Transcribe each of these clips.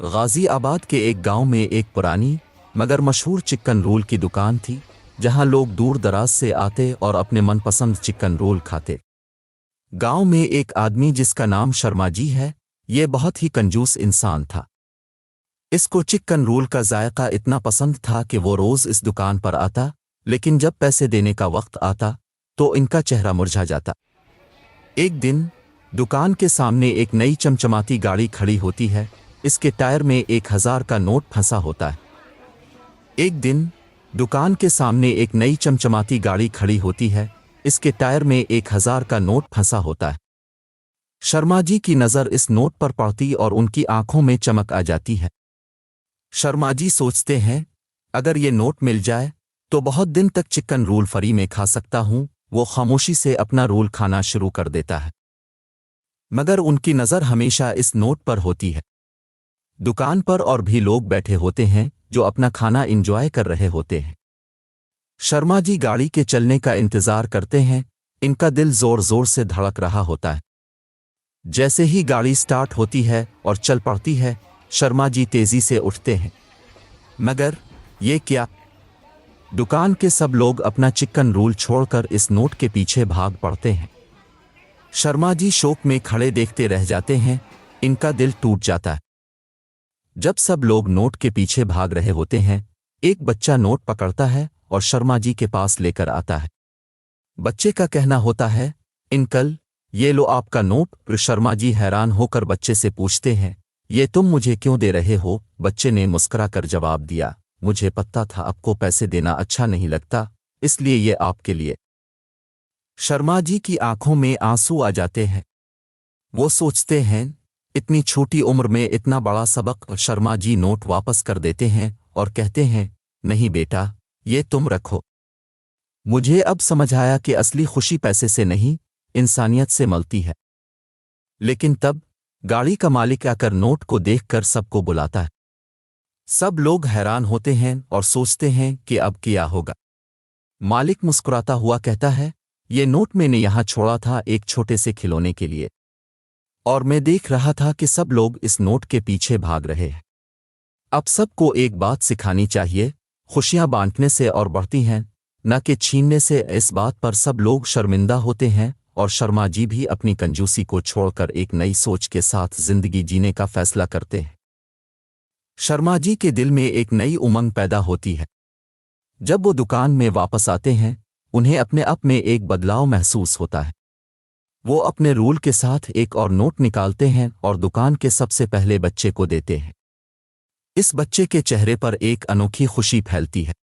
गाज़ियाबाद के एक गांव में एक पुरानी मगर मशहूर चिकन रोल की दुकान थी, जहां लोग दूर दराज से आते और अपने मनपसंद चिकन रोल खाते। गांव में एक आदमी जिसका नाम शर्मा जी है, ये बहुत ही कंजूस इंसान था। इसको चिकन रोल का जायका इतना पसंद था कि वो रोज इस दुकान पर आता, लेकिन जब पैसे देने का वक्त आता तो इनका चेहरा मुरझा जाता। एक दिन दुकान के सामने एक नई चमचमाती गाड़ी खड़ी होती है। इसके टायर में 1000 का नोट फंसा होता है। एक दिन दुकान के सामने एक नई चमचमाती गाड़ी खड़ी होती है। इसके टायर में 1000 का नोट फंसा होता है। शर्मा जी की नज़र इस नोट पर पड़ती और उनकी आंखों में चमक आ जाती है। शर्मा जी सोचते हैं, अगर ये नोट मिल जाए तो बहुत दिन तक चिकन रोल फ्री में खा सकता हूं। वो खामोशी से अपना रोल खाना शुरू कर देता है, मगर उनकी नज़र हमेशा इस नोट पर होती है। दुकान पर और भी लोग बैठे होते हैं जो अपना खाना एंजॉय कर रहे होते हैं। शर्मा जी गाड़ी के चलने का इंतजार करते हैं। इनका दिल जोर जोर से धड़क रहा होता है। जैसे ही गाड़ी स्टार्ट होती है और चल पड़ती है, शर्मा जी तेजी से उठते हैं। मगर ये क्या? दुकान के सब लोग अपना चिकन रोल छोड़कर इस नोट के पीछे भाग पड़ते हैं। शर्मा जी शौक में खड़े देखते रह जाते हैं। इनका दिल टूट जाता है। जब सब लोग नोट के पीछे भाग रहे होते हैं, एक बच्चा नोट पकड़ता है और शर्मा जी के पास लेकर आता है। बच्चे का कहना होता है, अंकल ये लो आपका नोट। शर्मा जी हैरान होकर बच्चे से पूछते हैं, ये तुम मुझे क्यों दे रहे हो? बच्चे ने मुस्कुराकर जवाब दिया, मुझे पता था आपको पैसे देना अच्छा नहीं लगता, इसलिए ये आपके लिए। शर्मा जी की आंखों में आंसू आ जाते हैं। वो सोचते हैं, इतनी छोटी उम्र में इतना बड़ा सबक। शर्मा जी नोट वापस कर देते हैं और कहते हैं, नहीं बेटा, ये तुम रखो। मुझे अब समझ आया कि असली खुशी पैसे से नहीं, इंसानियत से मिलती है। लेकिन तब गाड़ी का मालिक आकर नोट को देखकर सबको बुलाता है। सब लोग हैरान होते हैं और सोचते हैं कि अब क्या होगा। मालिक मुस्कुराता हुआ कहता है, ये नोट मैंने यहां छोड़ा था एक छोटे से खिलौने के लिए, और मैं देख रहा था कि सब लोग इस नोट के पीछे भाग रहे हैं। अब सबको एक बात सिखानी चाहिए, खुशियां बांटने से और बढ़ती हैं, न कि छीनने से। इस बात पर सब लोग शर्मिंदा होते हैं और शर्मा जी भी अपनी कंजूसी को छोड़कर एक नई सोच के साथ जिंदगी जीने का फैसला करते हैं। शर्मा जी के दिल में एक नई उमंग पैदा होती है। जब वो दुकान में वापस आते हैं, उन्हें अपने आप में एक बदलाव महसूस होता है। वो अपने रोल के साथ एक और नोट निकालते हैं और दुकान के सबसे पहले बच्चे को देते हैं। इस बच्चे के चेहरे पर एक अनोखी खुशी फैलती है।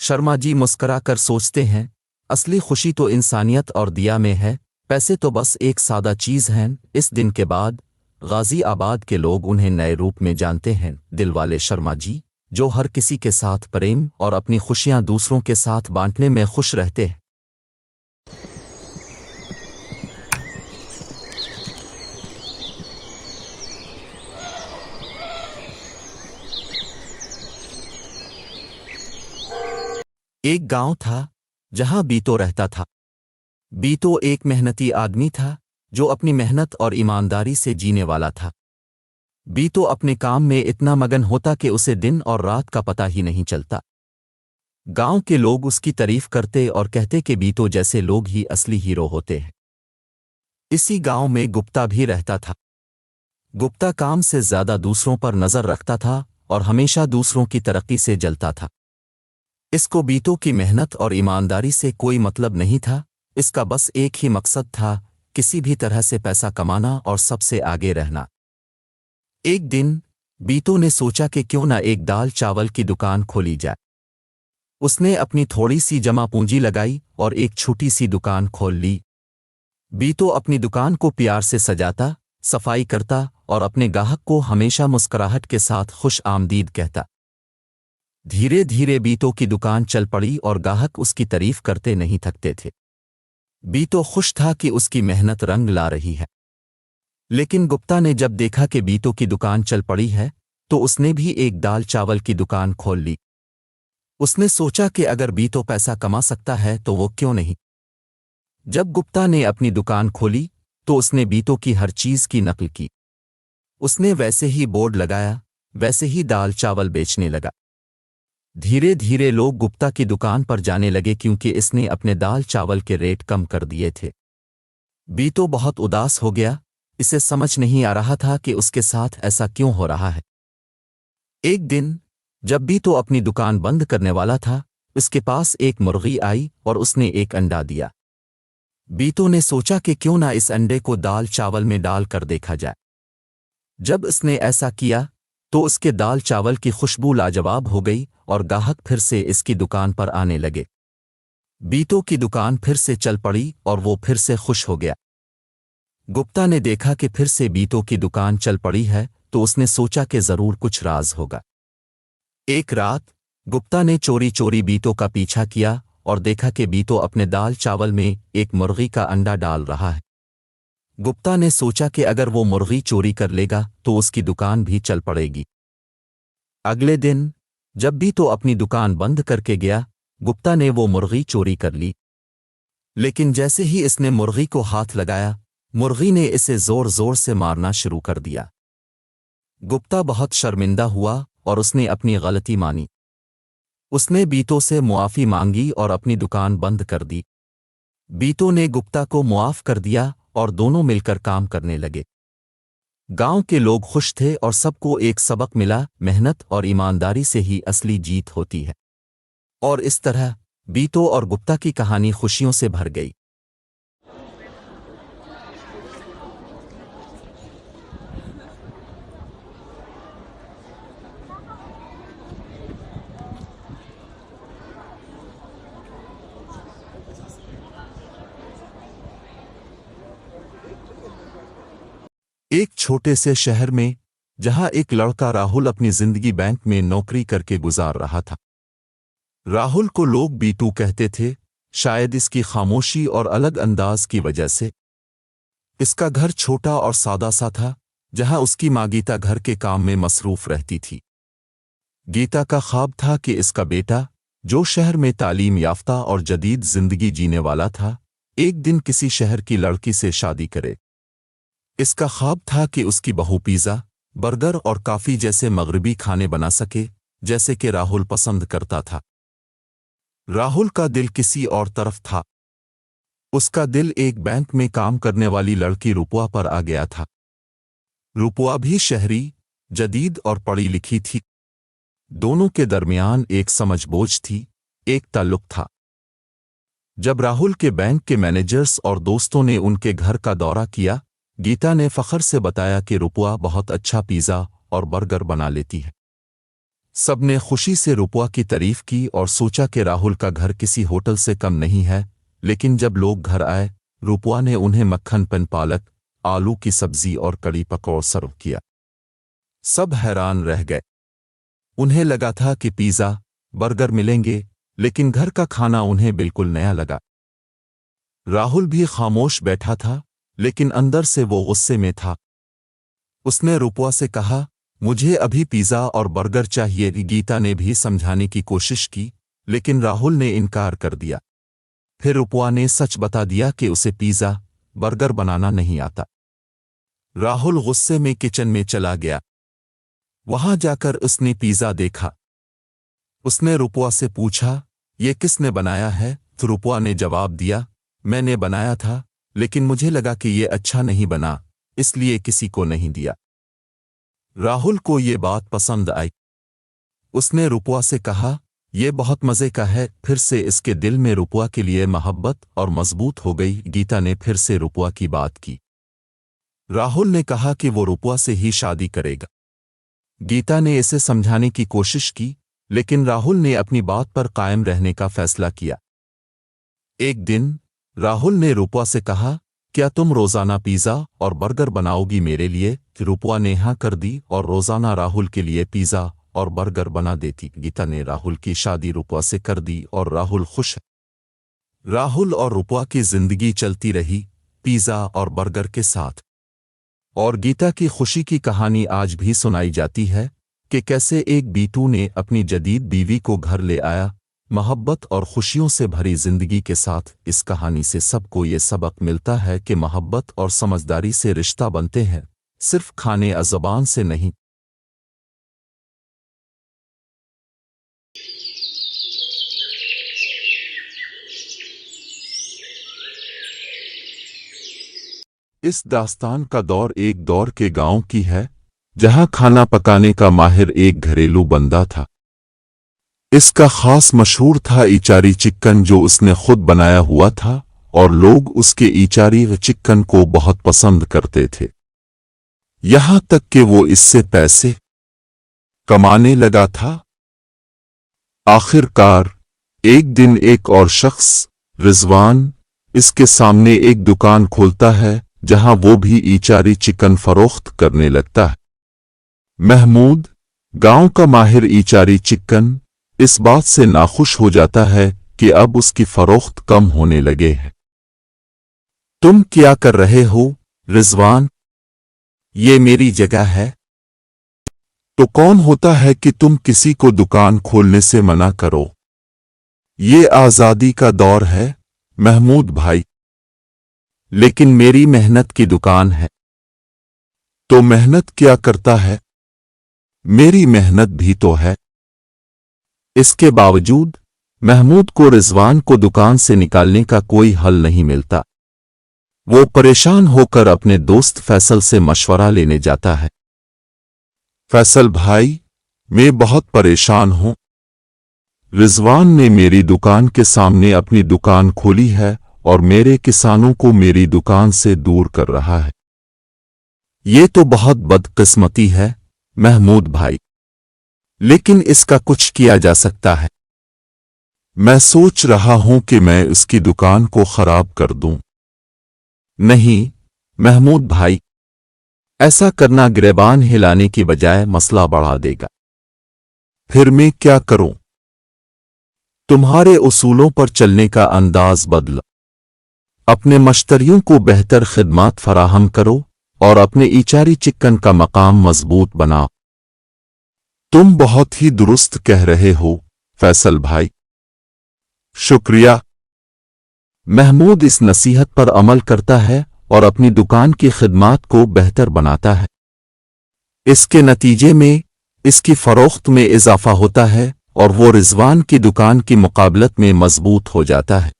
शर्मा जी मुस्कुराकर सोचते हैं, असली खुशी तो इंसानियत और दिया में है, पैसे तो बस एक सादा चीज़ हैं। इस दिन के बाद गाज़ियाबाद के लोग उन्हें नए रूप में जानते हैं, दिलवाले शर्मा जी, जो हर किसी के साथ प्रेम और अपनी खुशियां दूसरों के साथ बांटने में खुश रहते हैं। एक गांव था जहां बीतो रहता था। बीतो एक मेहनती आदमी था जो अपनी मेहनत और ईमानदारी से जीने वाला था। बीतो अपने काम में इतना मगन होता कि उसे दिन और रात का पता ही नहीं चलता। गांव के लोग उसकी तारीफ करते और कहते कि बीतो जैसे लोग ही असली हीरो होते हैं। इसी गांव में गुप्ता भी रहता था। गुप्ता काम से ज्यादा दूसरों पर नजर रखता था और हमेशा दूसरों की तरक्की से जलता था। इसको बीतो की मेहनत और ईमानदारी से कोई मतलब नहीं था। इसका बस एक ही मकसद था, किसी भी तरह से पैसा कमाना और सबसे आगे रहना। एक दिन बीतो ने सोचा कि क्यों ना एक दाल चावल की दुकान खोली जाए। उसने अपनी थोड़ी सी जमा पूंजी लगाई और एक छोटी सी दुकान खोल ली। बीतो अपनी दुकान को प्यार से सजाता, सफाई करता और अपने ग्राहक को हमेशा मुस्कुराहट के साथ खुश आमदीद कहता। धीरे धीरे बीतो की दुकान चल पड़ी और ग्राहक उसकी तारीफ करते नहीं थकते थे। बीतो खुश था कि उसकी मेहनत रंग ला रही है। लेकिन गुप्ता ने जब देखा कि बीतो की दुकान चल पड़ी है, तो उसने भी एक दाल चावल की दुकान खोल ली। उसने सोचा कि अगर बीतो पैसा कमा सकता है तो वो क्यों नहीं। जब गुप्ता ने अपनी दुकान खोली तो उसने बीतो की हर चीज की नकल की। उसने वैसे ही बोर्ड लगाया, वैसे ही दाल चावल बेचने लगा। धीरे धीरे लोग गुप्ता की दुकान पर जाने लगे क्योंकि इसने अपने दाल चावल के रेट कम कर दिए थे। बीतो बहुत उदास हो गया, इसे समझ नहीं आ रहा था कि उसके साथ ऐसा क्यों हो रहा है। एक दिन जब बीतो अपनी दुकान बंद करने वाला था, उसके पास एक मुर्गी आई और उसने एक अंडा दिया। बीतो ने सोचा कि क्यों ना इस अंडे को दाल चावल में डाल कर देखा जाए। जब उसने ऐसा किया तो उसके दाल चावल की खुशबू लाजवाब हो गई और गाहक फिर से इसकी दुकान पर आने लगे। बीतो की दुकान फिर से चल पड़ी और वो फिर से खुश हो गया। गुप्ता ने देखा कि फिर से बीतो की दुकान चल पड़ी है तो उसने सोचा कि जरूर कुछ राज होगा। एक रात गुप्ता ने चोरी चोरी बीतो का पीछा किया और देखा कि बीतो अपने दाल चावल में एक मुर्गी का अंडा डाल रहा है। गुप्ता ने सोचा कि अगर वो मुर्गी चोरी कर लेगा तो उसकी दुकान भी चल पड़ेगी। अगले दिन जब बीतो अपनी दुकान बंद करके गया, गुप्ता ने वो मुर्गी चोरी कर ली। लेकिन जैसे ही इसने मुर्गी को हाथ लगाया, मुर्गी ने इसे जोर जोर से मारना शुरू कर दिया। गुप्ता बहुत शर्मिंदा हुआ और उसने अपनी गलती मानी। उसने बीतो से मुआफ़ी मांगी और अपनी दुकान बंद कर दी। बीतो ने गुप्ता को मुआफ़ कर दिया और दोनों मिलकर काम करने लगे। गांव के लोग खुश थे और सबको एक सबक मिला, मेहनत और ईमानदारी से ही असली जीत होती है। और इस तरह बीतो और गुप्ता की कहानी खुशियों से भर गई। एक छोटे से शहर में जहां एक लड़का राहुल अपनी जिंदगी बैंक में नौकरी करके गुजार रहा था। राहुल को लोग बीटू कहते थे, शायद इसकी खामोशी और अलग अंदाज की वजह से। इसका घर छोटा और सादा सा था, जहां उसकी माँ गीता घर के काम में मसरूफ रहती थी। गीता का ख्वाब था कि इसका बेटा, जो शहर में तालीम याफ्ता और जदीद जिंदगी जीने वाला था, एक दिन किसी शहर की लड़की से शादी करे। इसका ख्वाब था कि उसकी बहू पिज़्ज़ा, बर्गर और काफ़ी जैसे मगरबी खाने बना सके, जैसे कि राहुल पसंद करता था। राहुल का दिल किसी और तरफ था। उसका दिल एक बैंक में काम करने वाली लड़की रुपुआ पर आ गया था। रुपुआ भी शहरी, जदीद और पढ़ी लिखी थी। दोनों के दरमियान एक समझबूझ थी, एक ताल्लुक था। जब राहुल के बैंक के मैनेजर्स और दोस्तों ने उनके घर का दौरा किया, गीता ने फख्र से बताया कि रुपुआ बहुत अच्छा पिज़्ज़ा और बर्गर बना लेती है। सबने खुशी से रुपुआ की तारीफ की और सोचा कि राहुल का घर किसी होटल से कम नहीं है। लेकिन जब लोग घर आए, रुपुआ ने उन्हें मक्खन पन पालक, आलू की सब्जी और कड़ी पकौड़ सर्व किया। सब हैरान रह गए। उन्हें लगा था कि पिज़्ज़ा, बर्गर मिलेंगे, लेकिन घर का खाना उन्हें बिल्कुल नया लगा। राहुल भी खामोश बैठा था, लेकिन अंदर से वो गुस्से में था। उसने रुपुआ से कहा, मुझे अभी पिज़्ज़ा और बर्गर चाहिए। गीता ने भी समझाने की कोशिश की, लेकिन राहुल ने इनकार कर दिया। फिर रुपुआ ने सच बता दिया कि उसे पिज़्ज़ा, बर्गर बनाना नहीं आता। राहुल गुस्से में किचन में चला गया। वहां जाकर उसने पिज़्ज़ा देखा। उसने रुपुआ से पूछा, ये किसने बनाया है? तो रुपुआ ने जवाब दिया, मैंने बनाया था, लेकिन मुझे लगा कि ये अच्छा नहीं बना, इसलिए किसी को नहीं दिया। राहुल को ये बात पसंद आई। उसने रुपुआ से कहा, यह बहुत मज़े का है। फिर से इसके दिल में रुपुआ के लिए मोहब्बत और मजबूत हो गई। गीता ने फिर से रुपुआ की बात की। राहुल ने कहा कि वो रुपुआ से ही शादी करेगा। गीता ने इसे समझाने की कोशिश की, लेकिन राहुल ने अपनी बात पर कायम रहने का फैसला किया। एक दिन राहुल ने रुपुआ से कहा, क्या तुम रोज़ाना पिज़्ज़ा और बर्गर बनाओगी मेरे लिए? रुपुआ ने हाँ कर दी और रोज़ाना राहुल के लिए पिज़्ज़ा और बर्गर बना देती। गीता ने राहुल की शादी रुपुआ से कर दी और राहुल खुश। राहुल और रुपुआ की जिंदगी चलती रही, पिज़्ज़ा और बर्गर के साथ। और गीता की खुशी की कहानी आज भी सुनाई जाती है कि कैसे एक बीटू ने अपनी जदीद बीवी को घर ले आया, मोहब्बत और खुशियों से भरी जिंदगी के साथ। इस कहानी से सबको ये सबक मिलता है कि मोहब्बत और समझदारी से रिश्ता बनते हैं, सिर्फ खाने ज़बान से नहीं। इस दास्तान का दौर एक दौर के गांव की है, जहां खाना पकाने का माहिर एक घरेलू बंदा था। इसका खास मशहूर था ईचारी चिकन, जो उसने खुद बनाया हुआ था, और लोग उसके ईचारी चिकन को बहुत पसंद करते थे। यहां तक कि वो इससे पैसे कमाने लगा था। आखिरकार एक दिन एक और शख्स, रिजवान, इसके सामने एक दुकान खोलता है, जहां वो भी ईचारी चिकन फरोख्त करने लगता है। महमूद, गांव का माहिर ईचारी चिकन, इस बात से नाखुश हो जाता है कि अब उसकी फरोख्त कम होने लगे हैं। तुम क्या कर रहे हो, रिजवान? ये मेरी जगह है। तो कौन होता है कि तुम किसी को दुकान खोलने से मना करो? ये आज़ादी का दौर है, महमूद भाई। लेकिन मेरी मेहनत की दुकान है। तो मेहनत क्या करता है? मेरी मेहनत भी तो है। इसके बावजूद महमूद को रिजवान को दुकान से निकालने का कोई हल नहीं मिलता। वो परेशान होकर अपने दोस्त फैसल से मशवरा लेने जाता है। फैसल भाई, मैं बहुत परेशान हूं। रिजवान ने मेरी दुकान के सामने अपनी दुकान खोली है और मेरे किसानों को मेरी दुकान से दूर कर रहा है। ये तो बहुत बदकिस्मती है, महमूद भाई। लेकिन इसका कुछ किया जा सकता है। मैं सोच रहा हूं कि मैं उसकी दुकान को खराब कर दूं। नहीं, महमूद भाई, ऐसा करना गिरेबान हिलाने की बजाय मसला बढ़ा देगा। फिर मैं क्या करूं? तुम्हारे उसूलों पर चलने का अंदाज बदलो। अपने मश्तरियों को बेहतर खिदमत फराहम करो और अपने ईचारी चिकन का मकाम मजबूत बनाओ। तुम बहुत ही दुरुस्त कह रहे हो, फैसल भाई। शुक्रिया। महमूद इस नसीहत पर अमल करता है और अपनी दुकान की खिदमत को बेहतर बनाता है। इसके नतीजे में इसकी फरोख्त में इजाफा होता है और वो रिजवान की दुकान की मुकाबलत में मजबूत हो जाता है।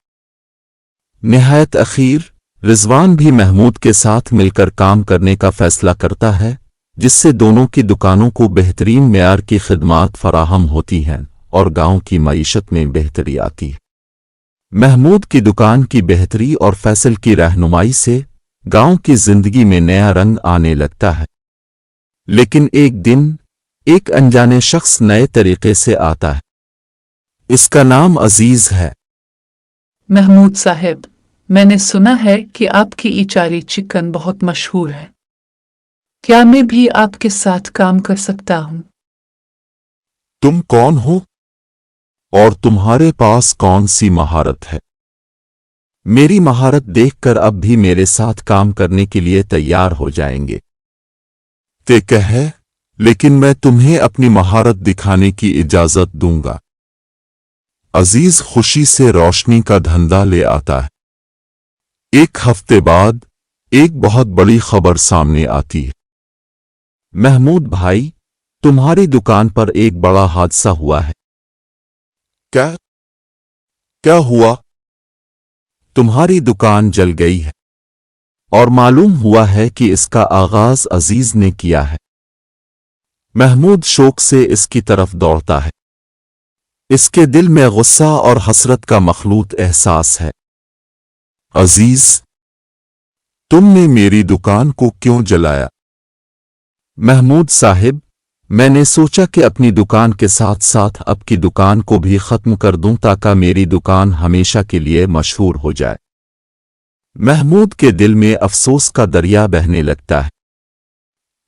निहायत अखीर रिजवान भी महमूद के साथ मिलकर काम करने का फैसला करता है, जिससे दोनों की दुकानों को बेहतरीन मेयार की खिदमत फराहम होती हैं और गांव की मईशत में बेहतरी आती है। महमूद की दुकान की बेहतरी और फैसल की रहनुमाई से गांव की जिंदगी में नया रंग आने लगता है। लेकिन एक दिन एक अनजाने शख्स नए तरीके से आता है। इसका नाम अजीज है। महमूद साहब, मैंने सुना है कि आपकी ईचारी चिकन बहुत मशहूर है। क्या मैं भी आपके साथ काम कर सकता हूँ? तुम कौन हो और तुम्हारे पास कौन सी महारत है? मेरी महारत देखकर अब भी मेरे साथ काम करने के लिए तैयार हो जाएंगे। ते कहे, लेकिन मैं तुम्हें अपनी महारत दिखाने की इजाजत दूंगा। अजीज खुशी से रोशनी का धंधा ले आता है। एक हफ्ते बाद एक बहुत बड़ी खबर सामने आती है। महमूद भाई, तुम्हारी दुकान पर एक बड़ा हादसा हुआ है। क्या क्या हुआ? तुम्हारी दुकान जल गई है और मालूम हुआ है कि इसका आगाज अजीज ने किया है। महमूद शौक से इसकी तरफ दौड़ता है। इसके दिल में गुस्सा और हसरत का मखलूत एहसास है। अजीज, तुमने मेरी दुकान को क्यों जलाया? महमूद साहिब, मैंने सोचा कि अपनी दुकान के साथ साथ आपकी दुकान को भी खत्म कर दूं ताकि मेरी दुकान हमेशा के लिए मशहूर हो जाए। महमूद के दिल में अफसोस का दरिया बहने लगता है।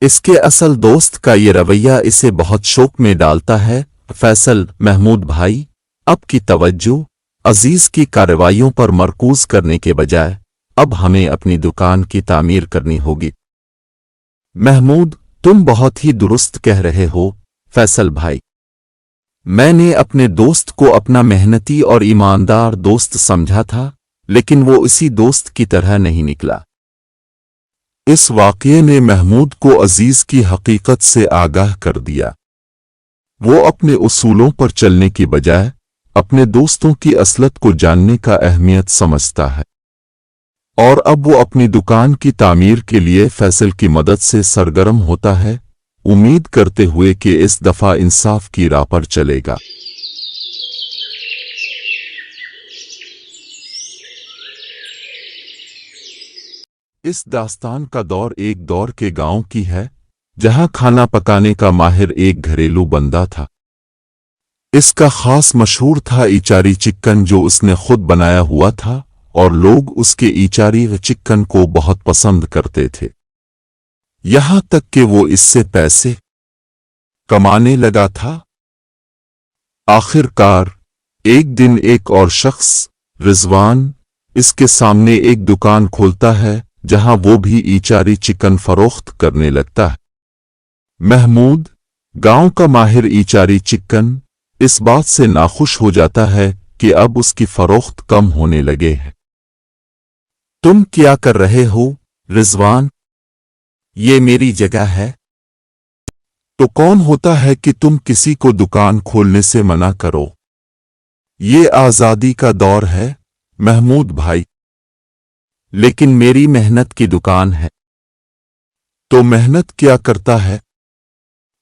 इसके असल दोस्त का ये रवैया इसे बहुत शौक में डालता है। फैसल, महमूद भाई, अब की तवज्जो अजीज की कार्रवाइयों पर मरकूज करने के बजाय अब हमें अपनी दुकान की तामीर करनी होगी। महमूद, तुम बहुत ही दुरुस्त कह रहे हो, फैसल भाई। मैंने अपने दोस्त को अपना मेहनती और ईमानदार दोस्त समझा था, लेकिन वो इसी दोस्त की तरह नहीं निकला। इस वाक़ये ने महमूद को अजीज की हकीकत से आगाह कर दिया। वो अपने उसूलों पर चलने की बजाय अपने दोस्तों की असलियत को जानने का अहमियत समझता है, और अब वो अपनी दुकान की तामीर के लिए फैसल की मदद से सरगर्म होता है, उम्मीद करते हुए कि इस दफा इंसाफ की राह पर चलेगा। इस दास्तान का दौर एक दौर के गांव की है, जहां खाना पकाने का माहिर एक घरेलू बंदा था। इसका खास मशहूर था ईचारी चिकन, जो उसने खुद बनाया हुआ था, और लोग उसके ईचारी चिकन को बहुत पसंद करते थे, यहां तक कि वो इससे पैसे कमाने लगा था। आखिरकार एक दिन एक और शख्स, रिजवान, इसके सामने एक दुकान खोलता है, जहां वो भी ईचारी चिकन फरोख्त करने लगता है। महमूद, गांव का माहिर ईचारी चिकन, इस बात से नाखुश हो जाता है कि अब उसकी फरोख्त कम होने लगे है। तुम क्या कर रहे हो रिजवान? ये मेरी जगह है। तो कौन होता है कि तुम किसी को दुकान खोलने से मना करो? ये आजादी का दौर है महमूद भाई। लेकिन मेरी मेहनत की दुकान है। तो मेहनत क्या करता है?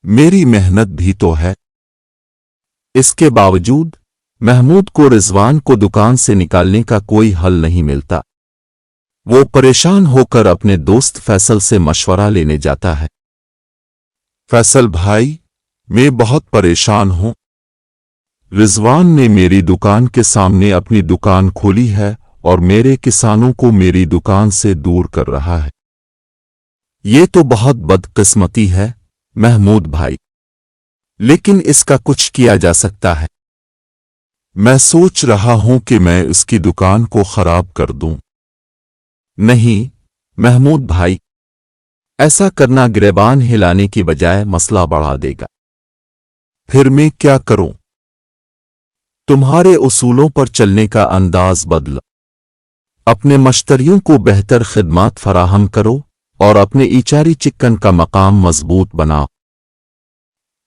मेरी मेहनत भी तो है। इसके बावजूद महमूद को रिजवान को दुकान से निकालने का कोई हल नहीं मिलता। वो परेशान होकर अपने दोस्त फैसल से मशवरा लेने जाता है। फैसल भाई, मैं बहुत परेशान हूं। रिजवान ने मेरी दुकान के सामने अपनी दुकान खोली है और मेरे किसानों को मेरी दुकान से दूर कर रहा है। ये तो बहुत बदकिस्मती है महमूद भाई, लेकिन इसका कुछ किया जा सकता है। मैं सोच रहा हूं कि मैं उसकी दुकान को खराब कर दूं। नहीं महमूद भाई, ऐसा करना गिरेबान हिलाने की बजाय मसला बढ़ा देगा। फिर मैं क्या करूं? तुम्हारे उसूलों पर चलने का अंदाज बदलो। अपने मश्तरियों को बेहतर खिदमत फराहम करो और अपने ईचारी चिकन का मकाम मजबूत बनाओ।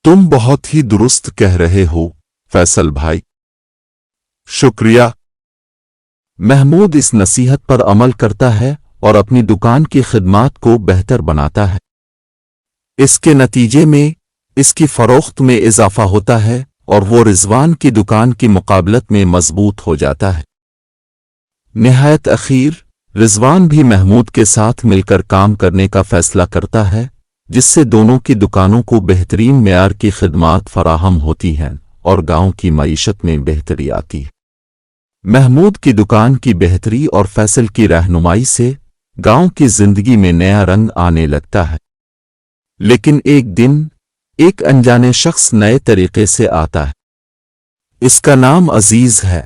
तुम बहुत ही दुरुस्त कह रहे हो फैसल भाई। शुक्रिया। महमूद इस नसीहत पर अमल करता है और अपनी दुकान की खिदमत को बेहतर बनाता है। इसके नतीजे में इसकी फरोख्त में इजाफा होता है और वो रिजवान की दुकान की मुकाबलत में मजबूत हो जाता है। निहायत अखीर रिजवान भी महमूद के साथ मिलकर काम करने का फैसला करता है, जिससे दोनों की दुकानों को बेहतरीन मेयार की खिदमत फराहम होती हैं और गांव की मईशत में बेहतरी आती है। महमूद की दुकान की बेहतरी और फैसल की रहनुमाई से गांव की जिंदगी में नया रंग आने लगता है। लेकिन एक दिन एक अनजाने शख्स नए तरीके से आता है। इसका नाम अजीज है।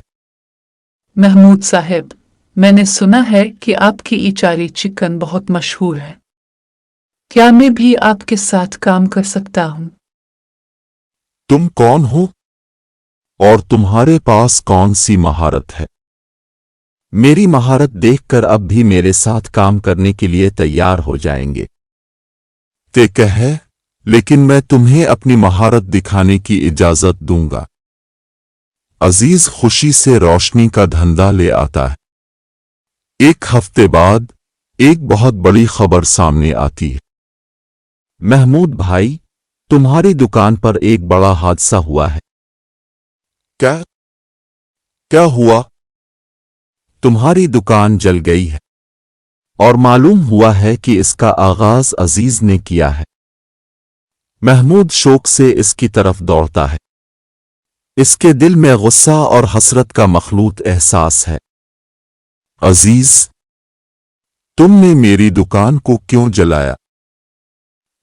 महमूद साहब, मैंने सुना है कि आपकी ईचारी चिकन बहुत मशहूर है। क्या मैं भी आपके साथ काम कर सकता हूँ? तुम कौन हो और तुम्हारे पास कौन सी महारत है? मेरी महारत देखकर अब भी मेरे साथ काम करने के लिए तैयार हो जाएंगे। ते कहे, लेकिन मैं तुम्हें अपनी महारत दिखाने की इजाजत दूंगा। अजीज खुशी से रोशनी का धंधा ले आता है। एक हफ्ते बाद एक बहुत बड़ी खबर सामने आती है। महमूद भाई, तुम्हारी दुकान पर एक बड़ा हादसा हुआ है। क्या हुआ? तुम्हारी दुकान जल गई है और मालूम हुआ है कि इसका आगाज अजीज ने किया है। महमूद शौक से इसकी तरफ दौड़ता है। इसके दिल में गुस्सा और हसरत का मखलूत एहसास है। अजीज, तुमने मेरी दुकान को क्यों जलाया?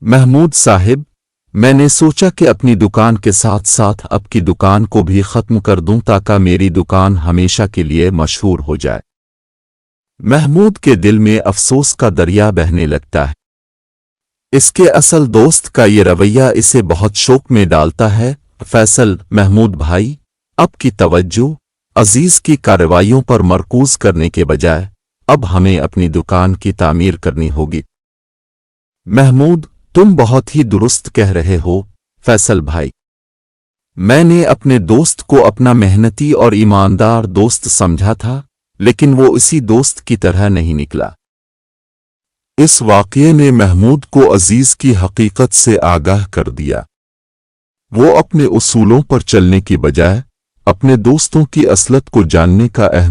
महमूद साहिब, मैंने सोचा कि अपनी दुकान के साथ साथ आपकी दुकान को भी खत्म कर दूं ताकि मेरी दुकान हमेशा के लिए मशहूर हो जाए। महमूद के दिल में अफसोस का दरिया बहने लगता है। इसके असल दोस्त का ये रवैया इसे बहुत शौक में डालता है। फैसल, महमूद भाई, अब की तवज्जो अजीज की कार्रवाइयों पर मरकूज करने के बजाय अब हमें अपनी दुकान की तामीर करनी होगी। महमूद, तुम बहुत ही दुरुस्त कह रहे हो फैसल भाई। मैंने अपने दोस्त को अपना मेहनती और ईमानदार दोस्त समझा था, लेकिन वो इसी दोस्त की तरह नहीं निकला। इस वाक़ये ने महमूद को अजीज की हकीकत से आगाह कर दिया। वो अपने उसूलों पर चलने की बजाय अपने दोस्तों की असलत को जानने का अहम